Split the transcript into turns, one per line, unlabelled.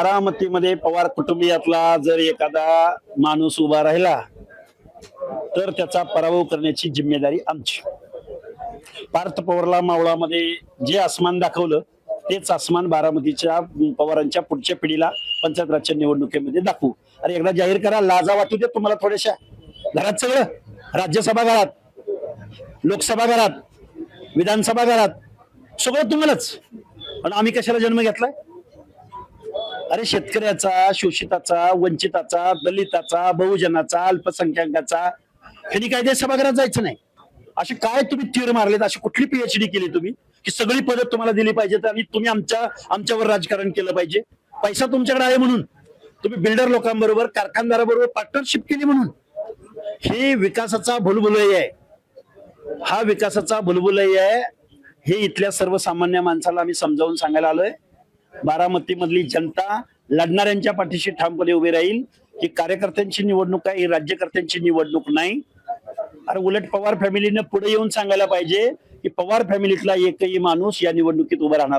बारामतीमध्ये पवार कुटुंबियातला जर एखादा माणूस उभा राहिला तर त्याचा पराभव करण्याची जिम्मेदारी आमची. पार्थ पवारला मावळामध्ये जे आसमान दाखवलं तेच आसमान बारामतीच्या पवारांच्या पुढच्या पिढीला पंचायत राजच्या निवडणुकीमध्ये दाखवू. अरे एकदा जाहीर करा, लाजा वाटू दे तुम्हाला थोड्याशा. घरात सगळं, राज्यसभा घरात, लोकसभा घरात, विधानसभा घरात, सगळं तुम्हालाच. पण आम्ही कशाला जन्म घेतलाय? अरे शेतकऱ्याचा, शोषिताचा, वंचिताचा, दलिताचा, बहुजनाचा, अल्पसंख्याकाचा ह्यांनी काय ते सभागृहात जायचं नाही? असे काय तुम्ही तीर मारलेत? अशी कुठली पीएचडी केली तुम्ही की सगळी पदं तुम्हाला दिली पाहिजेत आणि तुम्ही आमच्यावर राजकारण केलं पाहिजे? पैसा तुमच्याकडे आहे म्हणून, तुम्ही बिल्डर लोकांबरोबर, कारखानदाराबरोबर पार्टनरशिप केली म्हणून. हे विकासाचा भुलभुलैया आहे. हा विकासाचा भुलभुलैया आहे. हे इथल्या सर्वसामान्य माणसाला आम्ही समजावून सांगायला आलोय. बारामती मधली जनता लढणाऱ्यांच्या पाठीशी ठामपणे उभी राहील. ही कार्यकर्त्यांची निवडणूक आहे, ही राज्यकर्त्यांची निवडणूक नाही. अरे उलट पवार फॅमिलीने पुढे येऊन सांगायला पाहिजे की पवार फॅमिलीतला एकही माणूस या निवडणुकीत उभा राहणार नाही.